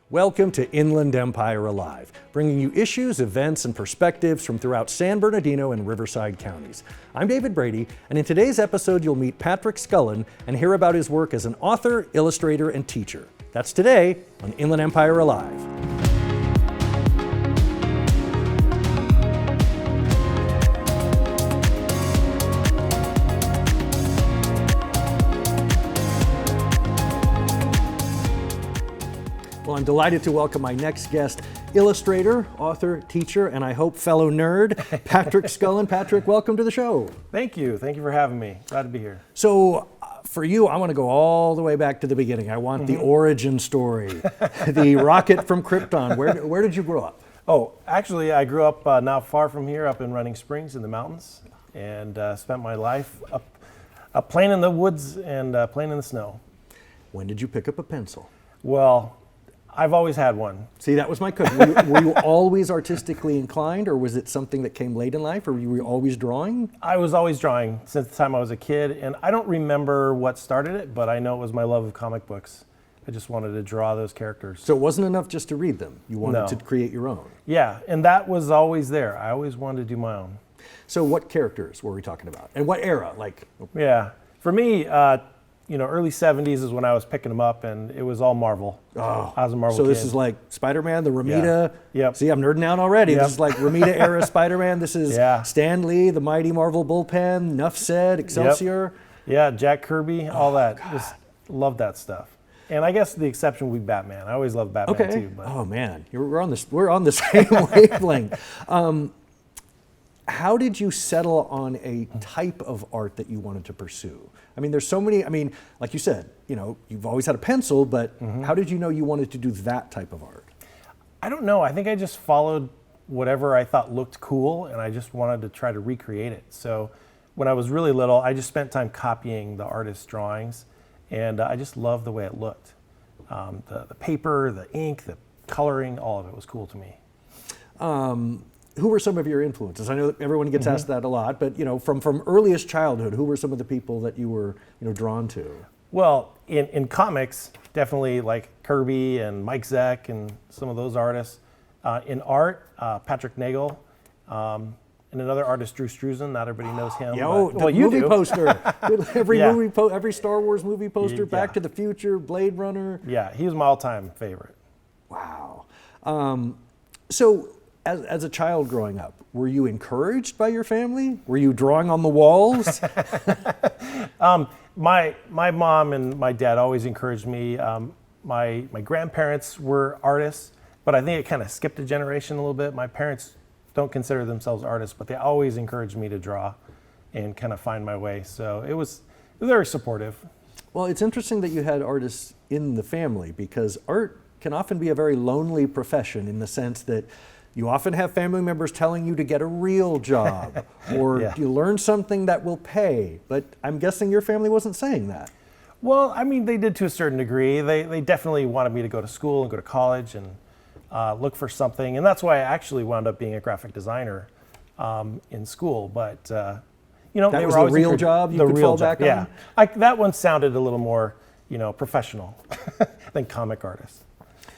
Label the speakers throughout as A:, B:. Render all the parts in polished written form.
A: Welcome to Inland Empire Alive, bringing you issues, events, and perspectives from throughout San Bernardino and Riverside counties. I'm David Brady, and in today's episode, you'll meet Patrick Scullin and hear about his work as an author, illustrator, and teacher. That's today on Inland Empire Alive. Well, I'm delighted to welcome my next guest, illustrator, author, teacher, and I hope fellow nerd, Patrick Scullin. Patrick, welcome to the show.
B: Thank you. Thank you for having me. Glad to be here.
A: So for you, I want to go all the way back to the beginning. I want the origin story, the rocket from Krypton. Where did you grow up?
B: Oh, actually, I grew up not far from here, up in Running Springs in the mountains, and spent my life up playing in the woods and playing in the snow.
A: When did you pick up a pencil?
B: Well, I've always had one.
A: See, that was my question. Were you always artistically inclined, or was it something that came late in life, or were you always drawing?
B: I was always drawing since the time I was a kid, and I don't remember what started it, but I know it was my love of comic books. I just wanted to draw those characters.
A: So it wasn't enough just to read them. You wanted to create your own.
B: Yeah, and that was always there. I always wanted to do my own.
A: So what characters were we talking about? And what era?
B: Yeah, for me, early 70s is when I was picking them up, and it was all Marvel.
A: Oh,
B: I was a Marvel
A: so
B: kid.
A: this is like Spider-Man, the Romita.
B: Yeah. Yep.
A: See, I'm nerding out already.
B: Yep.
A: This is like Romita era Spider-Man. This is Stan Lee, the mighty Marvel bullpen, Nuff Said, Excelsior.
B: Yep. Yeah, Jack Kirby, all that. God. Just love that stuff. And I guess the exception would be Batman. I always loved Batman too. But.
A: Oh man, we're on the same wavelength. How did you settle on a type of art that you wanted to pursue? I mean, there's so many, like you said, you've always had a pencil, but how did you know you wanted to do that type of art?
B: I don't know. I think I just followed whatever I thought looked cool, and I just wanted to try to recreate it. So when I was really little, I just spent time copying the artist's drawings, and I just loved the way it looked. The paper, the ink, the coloring, all of it was cool to me.
A: Who were some of your influences? I know that everyone gets asked that a lot, but from earliest childhood, who were some of the people that you were drawn to?
B: Well, in comics, definitely like Kirby and Mike Zeck and some of those artists. In art, Patrick Nagel, and another artist, Drew Struzan. Not everybody knows him.
A: The movie poster. Every Star Wars movie poster,
B: Yeah.
A: Back to the Future, Blade Runner.
B: Yeah, he was my all-time favorite.
A: Wow. So, as a child growing up, were you encouraged by your family? Were you drawing on the walls?
B: My mom and my dad always encouraged me. My grandparents were artists, but I think it kind of skipped a generation a little bit. My parents don't consider themselves artists, but they always encouraged me to draw and kind of find my way. So it was very supportive.
A: Well, it's interesting that you had artists in the family, because art can often be a very lonely profession in the sense that you often have family members telling you to get a real job or you learn something that will pay. But I'm guessing your family wasn't saying that.
B: Well, they did to a certain degree. They definitely wanted me to go to school and go to college and look for something. And that's why I actually wound up being a graphic designer in school. But,
A: that
B: they
A: was
B: were
A: the
B: always
A: real job you could fall back on?
B: Yeah. That one sounded a little more, professional than comic artist.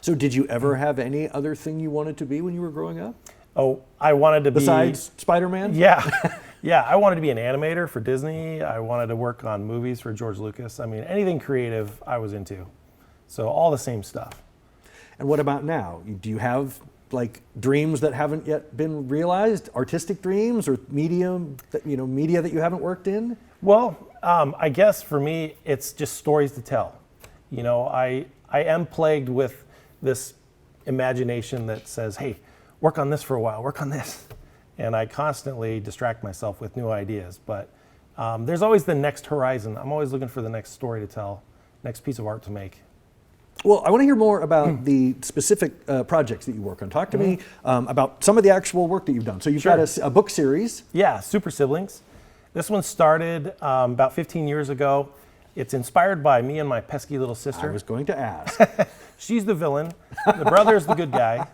A: So did you ever have any other thing you wanted to be when you were growing up?
B: Oh, I wanted to
A: Besides Spider-Man?
B: Yeah. Yeah, I wanted to be an animator for Disney. I wanted to work on movies for George Lucas. Anything creative I was into. So all the same stuff.
A: And what about now? Do you have dreams that haven't yet been realized? Artistic dreams or media that you haven't worked in?
B: Well, I guess for me, it's just stories to tell. I am plagued with this imagination that says, hey, work on this for a while, work on this. And I constantly distract myself with new ideas. But there's always the next horizon. I'm always looking for the next story to tell, next piece of art to make.
A: Well, I want to hear more about the specific projects that you work on. Talk to me about some of the actual work that you've done. So you've got a book series.
B: Yeah, Super Siblings. This one started about 15 years ago. It's inspired by me and my pesky little sister.
A: I was going to ask.
B: She's the villain. The brother's the good guy.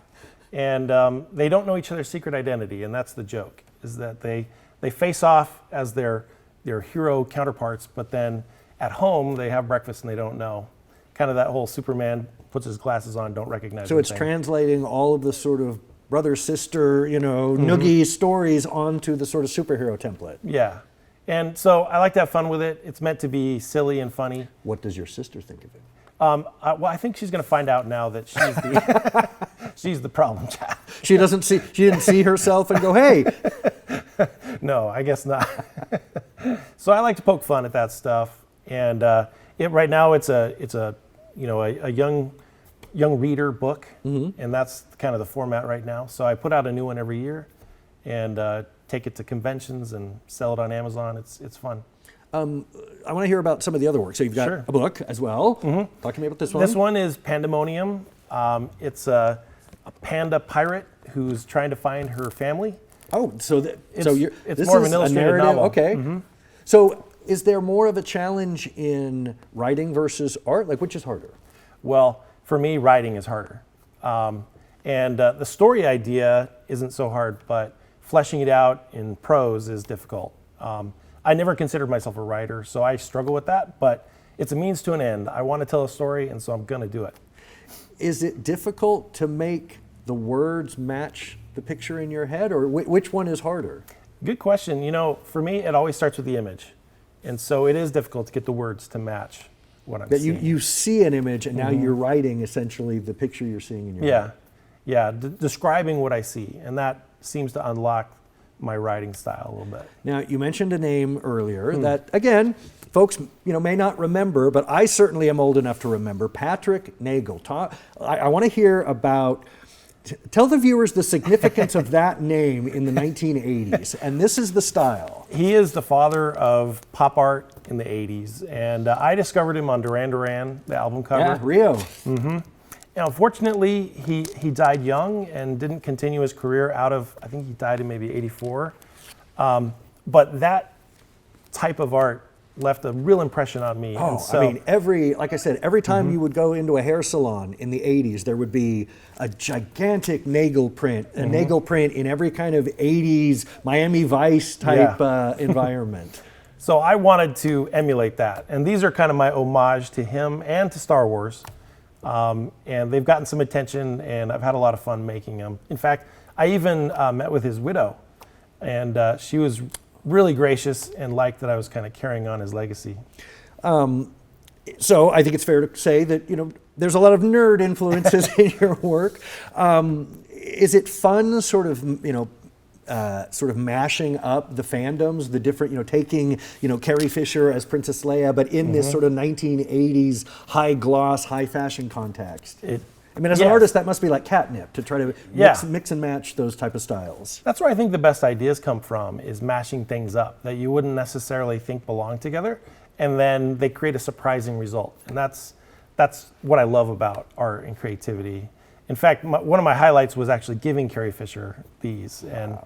B: And they don't know each other's secret identity, and that's the joke, is that they face off as their hero counterparts, but then at home they have breakfast and they don't know. Kind of that whole Superman puts his glasses on, don't recognize
A: So it's
B: anything.
A: translating all of the sort of brother, sister, noogie stories onto the sort of superhero template.
B: Yeah. And so I like to have fun with it. It's meant to be silly and funny.
A: What does your sister think of it?
B: I think she's going to find out now that she's the she's the problem child.
A: She didn't see herself and go, hey.
B: No, I guess not. So I like to poke fun at that stuff, and right now it's a young reader book, and that's kind of the format right now. So I put out a new one every year, and take it to conventions and sell it on Amazon. It's fun.
A: I want to hear about some of the other work. So you've got
B: Sure.
A: a book as well. Talk to me about this one.
B: This one is Pandemonium. It's a panda pirate who's trying to find her family.
A: Oh, so
B: It's
A: this
B: more of
A: is
B: an illustrated
A: a narrative.
B: novel.
A: Okay. So is there more of a challenge in writing versus art? Like, which is harder?
B: Well, for me, writing is harder. And the story idea isn't so hard, but fleshing it out in prose is difficult. I never considered myself a writer, so I struggle with that, but it's a means to an end. I want to tell a story, and so I'm going to do it.
A: Is it difficult to make the words match the picture in your head, or which one is harder?
B: Good question. For me, it always starts with the image. And so it is difficult to get the words to match what I'm
A: That
B: seeing.
A: you see an image, and now you're writing essentially the picture you're seeing in your head.
B: Yeah, describing what I see, and that seems to unlock my writing style a little bit.
A: Now, you mentioned a name earlier that, again, folks may not remember, but I certainly am old enough to remember. Patrick Nagel. I want to hear about, tell the viewers the significance of that name in the 1980s, and this is the style.
B: He is the father of pop art in the 80s, and I discovered him on Duran Duran, the album cover.
A: Yeah, Rio.
B: Now, unfortunately, he died young and didn't continue his career I think he died in maybe 84. But that type of art left a real impression on me.
A: Oh,
B: And so,
A: I mean, like I said, every time you would go into a hair salon in the 80s, there would be a gigantic Nagel print, a Nagel print in every kind of 80s Miami Vice type environment.
B: So I wanted to emulate that. And these are kind of my homage to him and to Star Wars. And they've gotten some attention, and I've had a lot of fun making them. In fact, I even met with his widow, and she was really gracious and liked that I was kind of carrying on his legacy.
A: So I think it's fair to say that, there's a lot of nerd influences in your work. Is it fun sort of mashing up the fandoms, the different, taking, Carrie Fisher as Princess Leia, but in this sort of 1980s high gloss, high fashion context? As an artist, that must be like catnip to try to mix and match those type of styles.
B: That's where I think the best ideas come from, is mashing things up that you wouldn't necessarily think belong together, and then they create a surprising result. And that's what I love about art and creativity. In fact, one of my highlights was actually giving Carrie Fisher these, and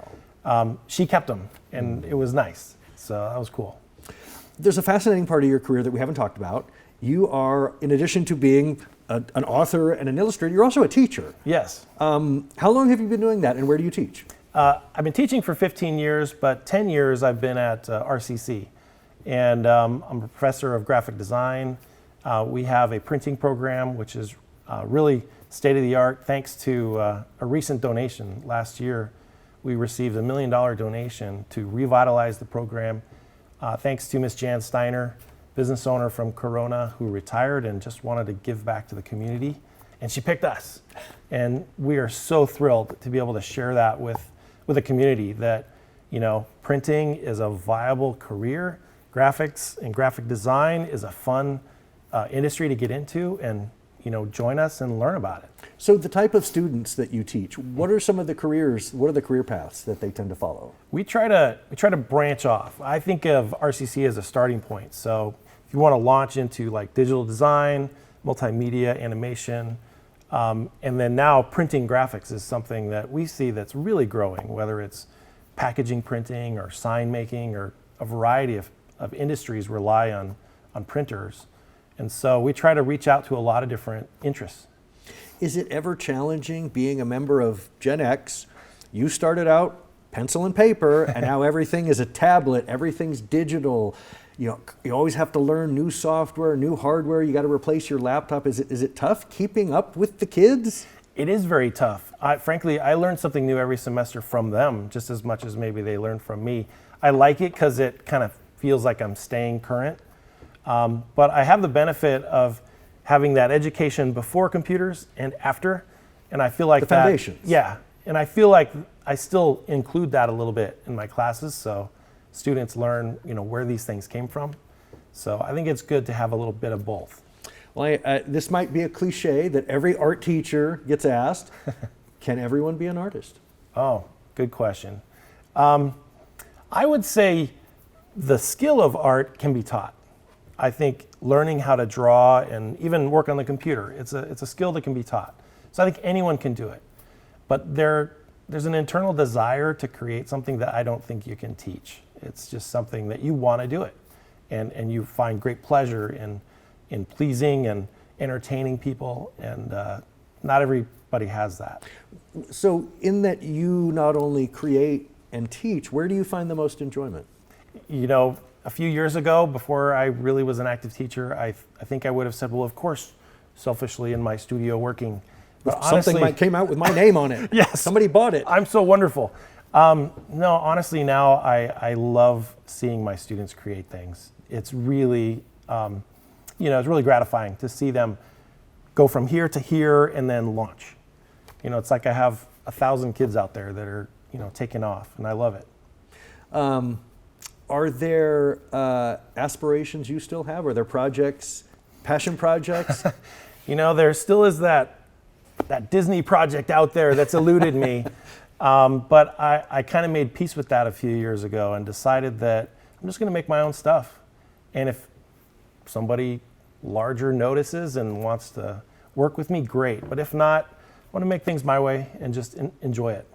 B: she kept them, and it was nice. So that was cool.
A: There's a fascinating part of your career that we haven't talked about. You are, in addition to being an author and an illustrator, you're also a teacher.
B: Yes.
A: How long have you been doing that, and where do you teach?
B: I've been teaching for 15 years, but 10 years I've been at RCC. And I'm a professor of graphic design. We have a printing program, which is really state-of-the-art. Thanks to a recent donation last year, we received a $1 million donation to revitalize the program. Thanks to Miss Jan Steiner, business owner from Corona, who retired and just wanted to give back to the community. And she picked us. And we are so thrilled to be able to share that with a community that, printing is a viable career. Graphics and graphic design is a fun industry to get into, and join us and learn about it.
A: So the type of students that you teach, what are the career paths that they tend to follow?
B: We try to branch off. I think of RCC as a starting point. So if you want to launch into like digital design, multimedia, animation, and then now printing graphics is something that we see that's really growing, whether it's packaging printing or sign making, or a variety of industries rely on printers. And so we try to reach out to a lot of different interests.
A: Is it ever challenging being a member of Gen X? You started out pencil and paper, and now everything is a tablet, everything's digital. you always have to learn new software, new hardware. You got to replace your laptop. Is it tough keeping up with the kids?
B: It is very tough. Frankly, I learn something new every semester from them, just as much as maybe they learn from me. I like it because it kind of feels like I'm staying current. But I have the benefit of having that education before computers and after, and I feel like
A: the foundations.
B: Yeah, and I feel like I still include that a little bit in my classes, so students learn, where these things came from. So I think it's good to have a little bit of both.
A: Well, this might be a cliche that every art teacher gets asked. Can everyone be an artist?
B: Oh, good question. I would say the skill of art can be taught. I think learning how to draw and even work on the computer, it's a skill that can be taught. So I think anyone can do it. But there's an internal desire to create something that I don't think you can teach. It's just something that you want to do it. And you find great pleasure in pleasing and entertaining people. And not everybody has that.
A: So in that you not only create and teach, where do you find the most enjoyment?
B: A few years ago, before I really was an active teacher, I think I would have said, well, of course, selfishly in my studio working. But honestly,
A: something came out with my name on it.
B: Yes.
A: Somebody bought it.
B: I'm so wonderful. No, honestly, now I love seeing my students create things. It's really, it's really gratifying to see them go from here to here and then launch. It's like I have 1,000 kids out there that are, taking off, and I love it.
A: Are there aspirations you still have? Are there projects, passion projects?
B: There still is that Disney project out there that's eluded me. But I kind of made peace with that a few years ago and decided that I'm just going to make my own stuff. And if somebody larger notices and wants to work with me, great. But if not, I want to make things my way and just enjoy it.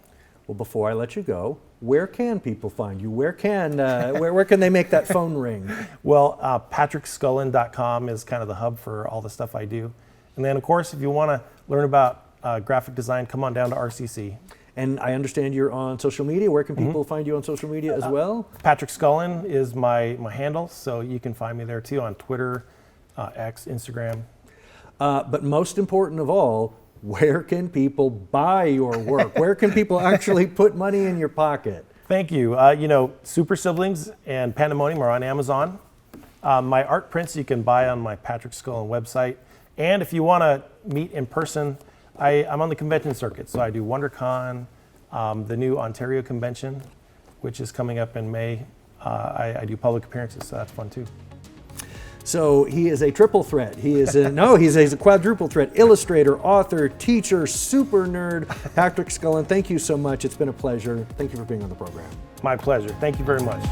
A: Well, before I let you go, where can people find you? Where can they make that phone ring?
B: Well, patrickscullen.com is kind of the hub for all the stuff I do. And then, of course, if you want to learn about graphic design, come on down to RCC.
A: And I understand you're on social media. Where can people find you on social media as well?
B: Patrick Scullen is my handle, so you can find me there too on Twitter, X, Instagram.
A: But most important of all, where can people buy your work? Where can people actually put money in your pocket?
B: Thank you. Super Siblings and Pandemonium are on Amazon. My art prints you can buy on my Patrick Scullen website. And if you want to meet in person, I'm on the convention circuit. So I do WonderCon, the new Ontario convention, which is coming up in May. I do public appearances, so that's fun too.
A: So he is a triple threat. He's a quadruple threat. Illustrator, author, teacher, super nerd. Patrick Scullen, thank you so much. It's been a pleasure. Thank you for being on the program.
B: My pleasure. Thank you very much.